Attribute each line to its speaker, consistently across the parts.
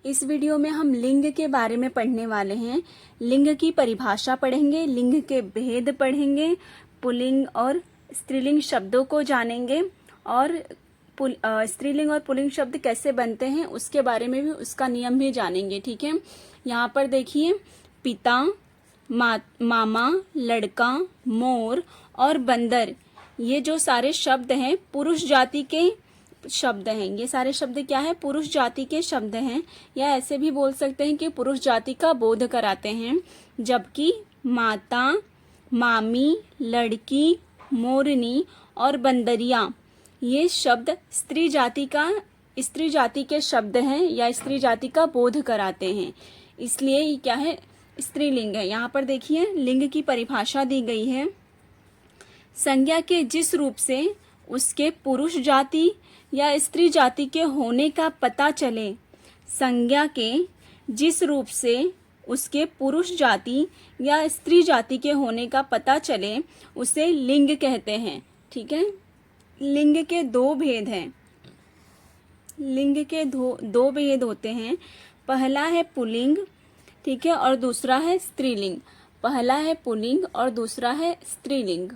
Speaker 1: इस वीडियो में हम लिंग के बारे में पढ़ने वाले हैं। लिंग की परिभाषा पढ़ेंगे, लिंग के भेद पढ़ेंगे, पुल्लिंग और स्त्रीलिंग शब्दों को जानेंगे और स्त्रीलिंग और पुल्लिंग शब्द कैसे बनते हैं उसके बारे में भी, उसका नियम भी जानेंगे। ठीक है, यहाँ पर देखिए, पिता, मामा, लड़का, मोर और बंदर, ये जो सारे शब्द हैं पुरुष जाति के शब्द हैं। ये सारे शब्द क्या है? पुरुष जाति के शब्द हैं, या ऐसे भी बोल सकते हैं कि पुरुष जाति का बोध कराते हैं। जबकि माता, मामी, लड़की, मोरनी और बंदरिया, ये शब्द स्त्री जाति के शब्द हैं या स्त्री जाति का बोध कराते हैं, इसलिए ये क्या है? स्त्रीलिंग है। यहाँ पर देखिए, लिंग की परिभाषा दी गई है। संज्ञा के जिस रूप से उसके पुरुष जाति या स्त्री जाति के होने का पता चले, संज्ञा के जिस रूप से उसके पुरुष जाति या स्त्री जाति के होने का पता चले, उसे लिंग कहते हैं। ठीक है, लिंग के दो भेद हैं। लिंग के दो भेद होते हैं। पहला है पुल्लिंग, ठीक है, और दूसरा है स्त्रीलिंग। पहला है पुल्लिंग और दूसरा है स्त्रीलिंग।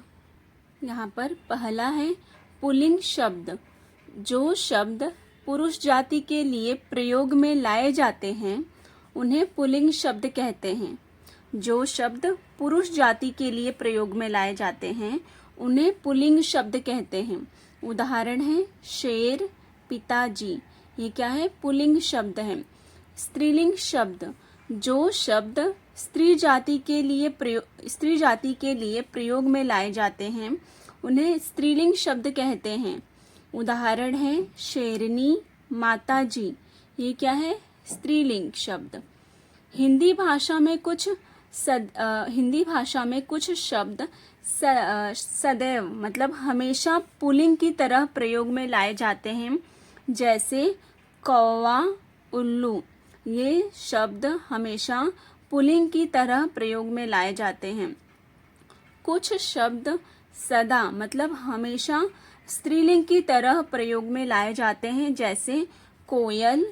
Speaker 1: यहाँ पर पहला है पुल्लिंग शब्द। जो शब्द पुरुष जाति के लिए प्रयोग में लाए जाते हैं उन्हें पुल्लिंग शब्द कहते हैं। जो शब्द पुरुष जाति के लिए प्रयोग में लाए जाते हैं उन्हें पुल्लिंग शब्द कहते हैं। उदाहरण है शेर, पिताजी, ये क्या है? पुल्लिंग शब्द है। स्त्रीलिंग शब्द, जो शब्द स्त्री जाति के लिए प्रयोग में लाए जाते हैं उन्हें स्त्रीलिंग शब्द कहते हैं। उदाहरण है शेरनी, माताजी, ये क्या है? स्त्रीलिंग शब्द। हिंदी भाषा में कुछ शब्द सदैव मतलब हमेशा पुल्लिंग की तरह प्रयोग में लाए जाते हैं, जैसे कौवा, उल्लू, ये शब्द हमेशा पुल्लिंग की तरह प्रयोग में लाए जाते हैं। कुछ शब्द सदा मतलब हमेशा स्त्रीलिंग की तरह प्रयोग में लाए जाते हैं, जैसे कोयल,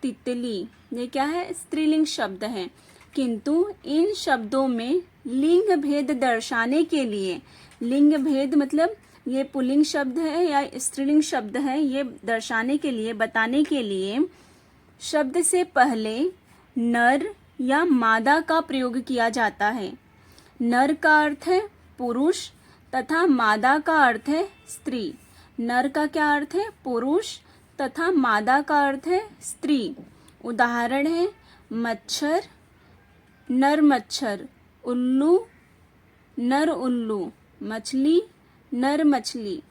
Speaker 1: तितली, ये क्या है? स्त्रीलिंग शब्द है। किंतु इन शब्दों में लिंग भेद दर्शाने के लिए, लिंग भेद मतलब ये पुल्लिंग शब्द है या स्त्रीलिंग शब्द है, ये दर्शाने के लिए, बताने के लिए शब्द से पहले नर या मादा का प्रयोग किया जाता है। नर का अर्थ है पुरुष तथा मादा का अर्थ है स्त्री। नर का क्या अर्थ है? पुरुष, तथा मादा का अर्थ है स्त्री। उदाहरण है मच्छर, नर मच्छर, उल्लू, नर उल्लू, मछली, नर मछली,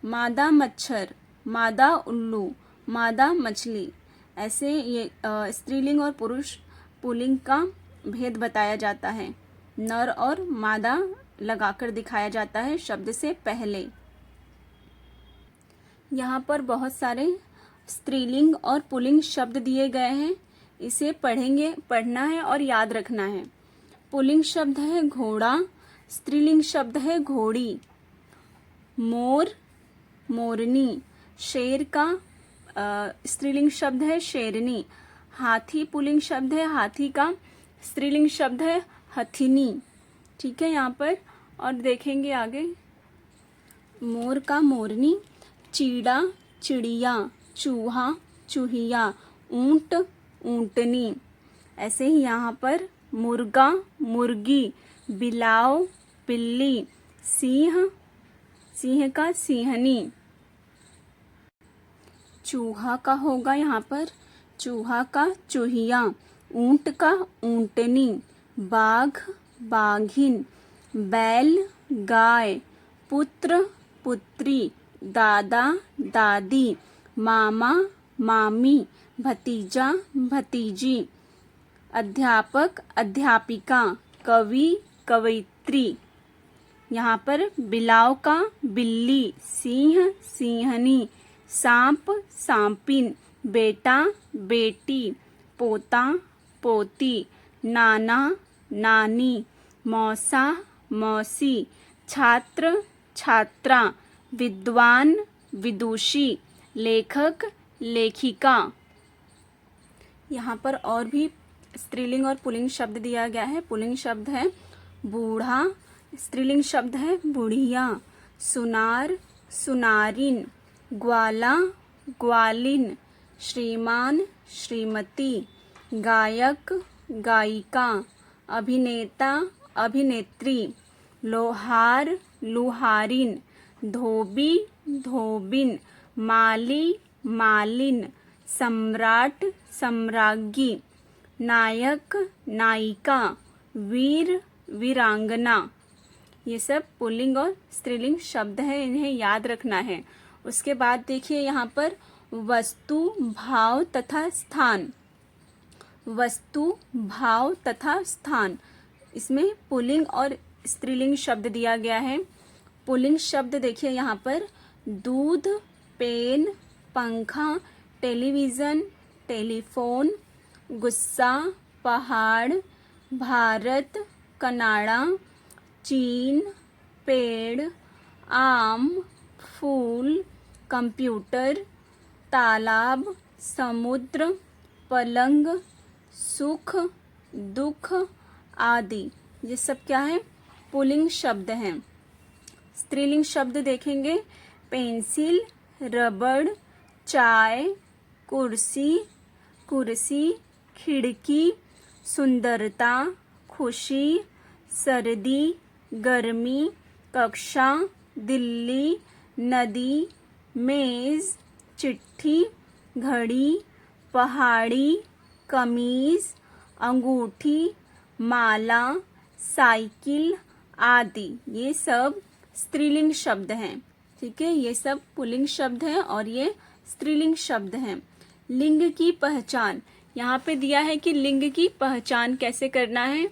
Speaker 1: मादा मच्छर, मादा उल्लू, मादा मछली। ऐसे ये स्त्रीलिंग और पुरुष पुल्लिंग का भेद बताया जाता है। नर और मादा लगाकर दिखाया जाता है शब्द से पहले। यहाँ पर बहुत सारे स्त्रीलिंग और पुल्लिंग शब्द दिए गए हैं, इसे पढ़ना है और याद रखना है। पुल्लिंग शब्द है घोड़ा, स्त्रीलिंग शब्द है घोड़ी। मोर, मोरनी, शेर का स्त्रीलिंग शब्द है शेरनी। हाथी पुल्लिंग शब्द है हाथी का, स्त्रीलिंग शब्द है हथिनी। ठीक है, यहाँ पर और देखेंगे आगे। मोर का मोरनी, चीड़ा, चिड़िया, चूहा, चूहिया, ऊंट, ऊंटनी। ऐसे ही यहाँ पर मुर्गा, मुर्गी, बिलाव, बिल्ली, सिंह, सिंह का सिंहनी। चूहा का होगा यहाँ पर चूहा का चूहिया, ऊंट का ऊंटनी, बाघ, बाघिन, बैल, गाय, पुत्र, पुत्री, दादा, दादी, मामा, मामी, भतीजा, भतीजी, अध्यापक, अध्यापिका, कवि, कवयित्री। यहाँ पर बिलाव का बिल्ली, सिंह, सिंहनी, सांप, सांपिन, बेटा, बेटी, पोता, पोती, नाना, नानी, मौसा, मौसी, छात्र, छात्रा, विद्वान, विदुषी, लेखक, लेखिका। यहाँ पर और भी स्त्रीलिंग और पुल्लिंग शब्द दिया गया है। पुल्लिंग शब्द है बूढ़ा, स्त्रीलिंग शब्द है बुढ़िया, सुनार, सुनारिन, ग्वाला, ग्वालिन, श्रीमान, श्रीमती, गायक, गायिका, अभिनेता, अभिनेत्री, लोहार, लुहारिन, धोबी, धोबिन, माली, मालिन, सम्राट, सम्राज्ञी, नायक, नायिका, वीर, वीरांगना। ये सब पुल्लिंग और स्त्रीलिंग शब्द है, इन्हें याद रखना है। उसके बाद देखिए यहाँ पर वस्तु, भाव तथा स्थान। वस्तु, भाव तथा स्थान, इसमें पुल्लिंग और स्त्रीलिंग शब्द दिया गया है। पुल्लिंग शब्द देखिए यहाँ पर दूध, पेन, पंखा, टेलीविज़न, टेलीफोन, गुस्सा, पहाड़, भारत, कनाडा, चीन, पेड़, आम, फूल, कंप्यूटर, तालाब, समुद्र, पलंग, सुख, दुख आदि। ये सब क्या है? पुल्लिंग शब्द हैं। स्त्रीलिंग शब्द देखेंगे पेंसिल, रबड़, चाय, कुर्सी, कुर्सी, खिड़की, सुंदरता, खुशी, सर्दी, गर्मी, कक्षा, दिल्ली, नदी, मेज, चिट्ठी, घड़ी, पहाड़ी, कमीज, अंगूठी, माला, साइकिल आदि। ये सब स्त्रीलिंग शब्द हैं। ठीक है, ये सब पुल्लिंग शब्द हैं और ये स्त्रीलिंग शब्द हैं। लिंग की पहचान, यहाँ पे दिया है कि लिंग की पहचान कैसे करना है।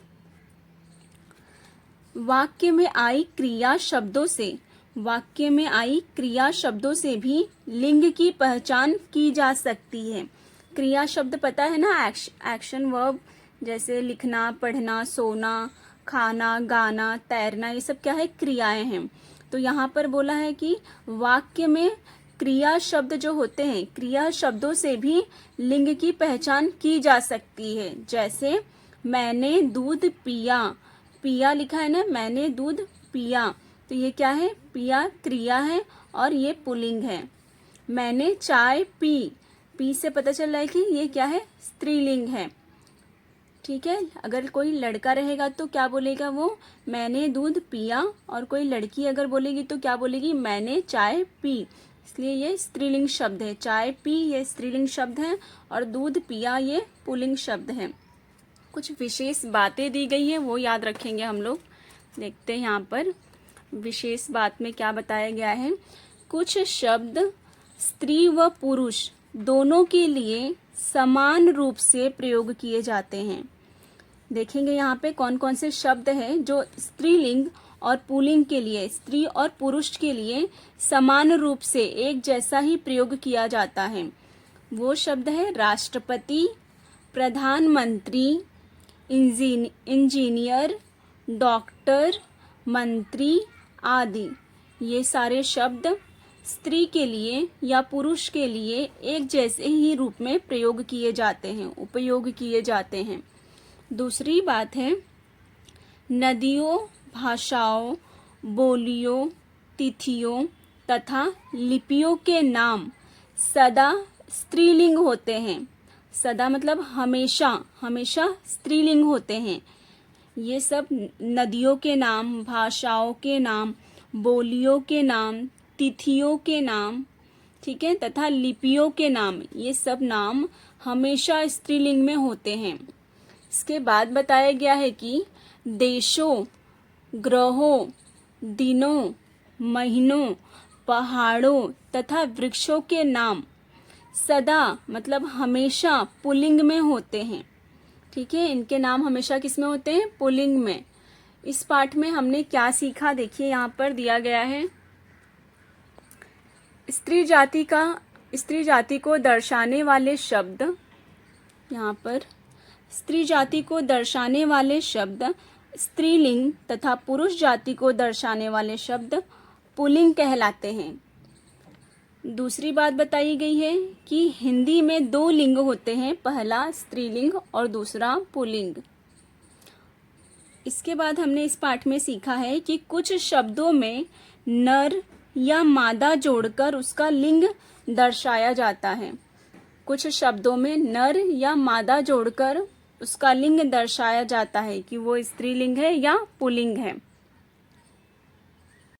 Speaker 1: वाक्य में आई क्रिया शब्दों से, वाक्य में आई क्रिया शब्दों से भी लिंग की पहचान की जा सकती है। क्रिया शब्द पता है ना, एक्शन वर्ब, जैसे लिखना, पढ़ना, सोना, खाना, गाना, तैरना, ये सब क्या है? क्रियाएं हैं। तो यहाँ पर बोला है कि वाक्य में क्रिया शब्द जो होते हैं, क्रिया शब्दों से भी लिंग की पहचान की जा सकती है। जैसे मैंने दूध पिया, पिया लिखा है ना, मैंने दूध पिया, तो ये क्या है? पिया क्रिया है और ये पुल्लिंग है। मैंने चाय पी, पी से पता चल रहा है कि ये क्या है? स्त्रीलिंग है। ठीक है, अगर कोई लड़का रहेगा तो क्या बोलेगा वो? मैंने दूध पिया। और कोई लड़की अगर बोलेगी तो क्या बोलेगी? मैंने चाय पी। इसलिए ये स्त्रीलिंग शब्द है। चाय पी ये स्त्रीलिंग शब्द है और दूध पिया ये पुल्लिंग शब्द है। कुछ विशेष बातें दी गई है, वो याद रखेंगे हम लोग। देखते हैं यहाँ पर विशेष बात में क्या बताया गया है। कुछ शब्द स्त्री व पुरुष दोनों के लिए समान रूप से प्रयोग किए जाते हैं। देखेंगे यहाँ पे कौन कौन से शब्द हैं जो स्त्रीलिंग और पुल्लिंग के लिए, स्त्री और पुरुष के लिए समान रूप से एक जैसा ही प्रयोग किया जाता है। वो शब्द है राष्ट्रपति, प्रधानमंत्री, इंजीनियर, डॉक्टर, मंत्री आदि। ये सारे शब्द स्त्री के लिए या पुरुष के लिए एक जैसे ही रूप में प्रयोग किए जाते हैं, उपयोग किए जाते हैं। दूसरी बात है, नदियों, भाषाओं, बोलियों, तिथियों तथा लिपियों के नाम सदा स्त्रीलिंग होते हैं। सदा मतलब हमेशा, हमेशा स्त्रीलिंग होते हैं। ये सब नदियों के नाम, भाषाओं के नाम, बोलियों के नाम, तिथियों के नाम, ठीक है, तथा लिपियों के नाम, ये सब नाम हमेशा स्त्रीलिंग में होते हैं। इसके बाद बताया गया है कि देशों, ग्रहों, दिनों, महीनों, पहाड़ों तथा वृक्षों के नाम सदा मतलब हमेशा पुल्लिंग में होते हैं। ठीक है, इनके नाम हमेशा किस में होते हैं? पुल्लिंग में। इस पाठ में हमने क्या सीखा? देखिए यहाँ पर दिया गया है, स्त्री जाति को दर्शाने वाले शब्द, यहाँ पर स्त्री जाति को दर्शाने वाले शब्द स्त्रीलिंग तथा पुरुष जाति को दर्शाने वाले शब्द पुल्लिंग कहलाते हैं। दूसरी बात बताई गई है कि हिंदी में 2 लिंग होते हैं, पहला स्त्रीलिंग और दूसरा पुल्लिंग। इसके बाद हमने इस पाठ में सीखा है कि कुछ शब्दों में नर या मादा जोड़कर उसका लिंग दर्शाया जाता है। कुछ शब्दों में नर या मादा जोड़कर उसका लिंग दर्शाया जाता है कि वो स्त्रीलिंग है या पुल्लिंग है।